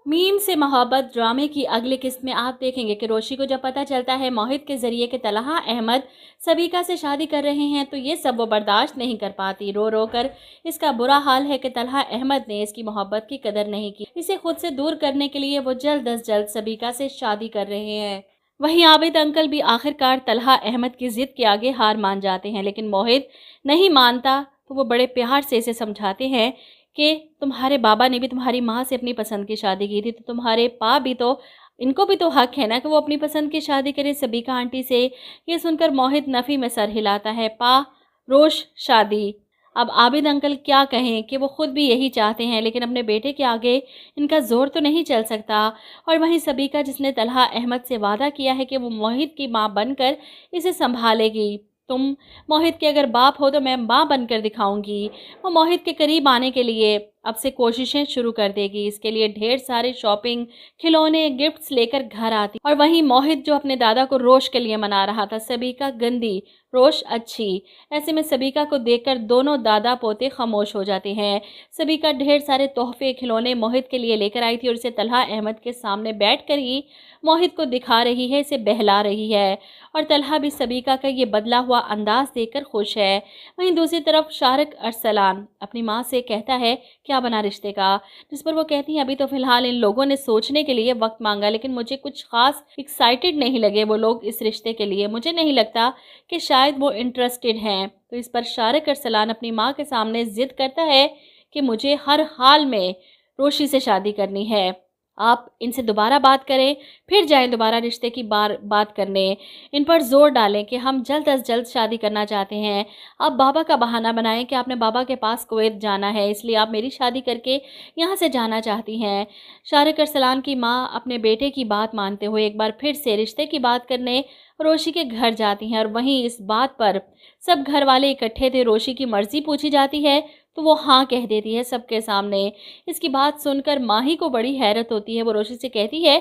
Meme से मोहब्बत ड्रामे की अगली किस्त में आप देखेंगे कि रोशी को जब पता चलता है मोहित के जरिए कि तलहा अहमद सबीका से शादी कर रहे हैं तो ये सब वो बर्दाश्त नहीं कर पाती। रो रो कर इसका बुरा हाल है कि तलहा अहमद ने इसकी मोहब्बत की कदर नहीं की। इसे खुद से दूर करने के लिए वो जल्द अज जल्द सबीका से शादी कर रहे हैं। वहीं आबिद अंकल भी आखिरकार तलहा अहमद की जिद के आगे हार मान जाते हैं, लेकिन मोहित नहीं मानता तो वो बड़े प्यार से इसे समझाते हैं कि तुम्हारे बाबा ने भी तुम्हारी माँ से अपनी पसंद की शादी की थी, तो तुम्हारे पा भी तो, इनको भी तो हक है ना कि वो अपनी पसंद की शादी करें सबीका आंटी से। ये सुनकर मोहित नफ़ी में सर हिलाता है। पा रोश शादी। अब आबिद अंकल क्या कहें कि वो खुद भी यही चाहते हैं, लेकिन अपने बेटे के आगे इनका जोर तो नहीं चल सकता। और वहीं सबीका, जिसने तलहा अहमद से वादा किया है कि वो मोहित की माँ बनकर इसे संभालेगी। तुम मोहित के अगर बाप हो तो मैं माँ बनकर दिखाऊंगी। वो मोहित के करीब आने के लिए अब से कोशिशें शुरू कर देगी। इसके लिए ढेर सारे शॉपिंग, खिलौने, गिफ्ट्स लेकर घर आती। और वहीं मोहित जो अपने दादा को रोश के लिए मना रहा था, सबीका गंदी रोश अच्छी। ऐसे में सबीका को देखकर दोनों दादा पोते खामोश हो जाते हैं। सबीका ढेर सारे तोहफे, खिलौने मोहित के लिए लेकर आई थी और इसे तलहा अहमद के सामने बैठकर ही मोहित को दिखा रही है, इसे बहला रही है। और तलहा भी सबीका का ये बदला हुआ अंदाज देखकर खुश है। वहीं दूसरी तरफ शारिक अरसलान अपनी माँ से कहता है क्या बना रिश्ते का, जिस पर वो कहती है अभी तो फिलहाल इन लोगों ने सोचने के लिए वक्त मांगा, लेकिन मुझे कुछ खास एक्साइटेड नहीं लगे वो लोग इस रिश्ते के लिए। मुझे नहीं लगता कि शायद वो इंटरेस्टेड हैं। तो इस पर शारिक अरसलान अपनी माँ के सामने जिद करता है कि मुझे हर हाल में रोशी से शादी करनी है। आप इनसे दोबारा बात करें, फिर जाएं दोबारा रिश्ते की बात करने। इन पर जोर डालें कि हम जल्द अज जल्द शादी करना चाहते हैं। आप बाबा का बहाना बनाएं कि आपने बाबा के पास कुवैत जाना है, इसलिए आप मेरी शादी करके यहाँ से जाना चाहती हैं। शारिक अरसलान की माँ अपने बेटे की बात मानते हुए एक बार फिर से रिश्ते की बात करने रोशी के घर जाती हैं। और वहीं इस बात पर सब घर वाले इकट्ठे थे। रोशी की मर्जी पूछी जाती है तो वो हाँ कह देती है सबके सामने। इसकी बात सुनकर माही को बड़ी हैरत होती है। वो रोशी से कहती है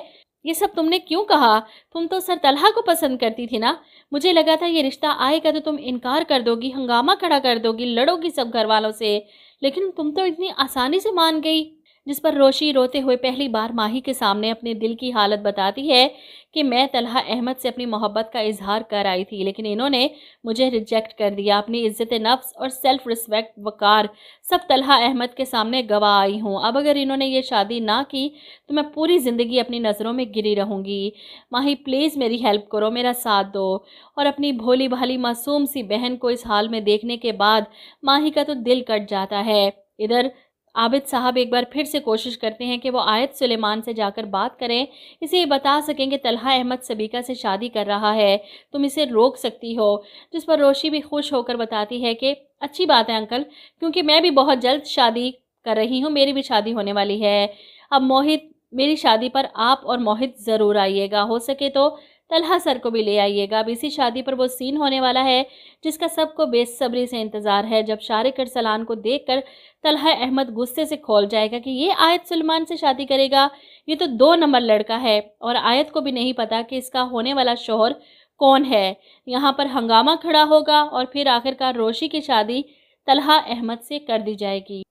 ये सब तुमने क्यों कहा? तुम तो सर तलहा को पसंद करती थी ना। मुझे लगा था ये रिश्ता आएगा तो तुम इनकार कर दोगी, हंगामा खड़ा कर दोगी, लड़ोगी सब घर वालों से, लेकिन तुम तो इतनी आसानी से मान गई। जिस पर रोशी रोते हुए पहली बार माही के सामने अपने दिल की हालत बताती है कि मैं तलहा अहमद से अपनी मोहब्बत का इजहार कर आई थी, लेकिन इन्होंने मुझे रिजेक्ट कर दिया। अपनी इज्जत नफ्स और सेल्फ रिस्पेक्ट, वकार सब तलहा अहमद के सामने गवा आई हूँ। अब अगर इन्होंने ये शादी ना की तो मैं पूरी ज़िंदगी अपनी नज़रों में गिरी रहूँगी। माही प्लीज़ मेरी हेल्प करो, मेरा साथ दो। और अपनी भोली भाली मासूम सी बहन को इस हाल में देखने के बाद माही का तो दिल कट जाता है। इधर आबिद साहब एक बार फिर से कोशिश करते हैं कि वो आयत सुलेमान से जाकर बात करें, इसे ये बता सकें कि तलहा अहमद सबीका से शादी कर रहा है, तुम इसे रोक सकती हो। जिस पर रोशी भी खुश होकर बताती है कि अच्छी बात है अंकल, क्योंकि मैं भी बहुत जल्द शादी कर रही हूँ, मेरी भी शादी होने वाली है। अब मोहित, मेरी शादी पर आप और मोहित ज़रूर आइएगा, हो सके तो तलहा सर को भी ले आइएगा। अब इसी शादी पर वो सीन होने वाला है जिसका सबको बेसब्री से इंतज़ार है। जब शारिक अरसलान को देखकर तलहा अहमद गुस्से से खोल जाएगा कि ये आयत सुलेमान से शादी करेगा, ये तो 2 नंबर लड़का है और आयत को भी नहीं पता कि इसका होने वाला शौहर कौन है। यहाँ पर हंगामा खड़ा होगा और फिर आखिरकार रोशी की शादी तलहा अहमद से कर दी जाएगी।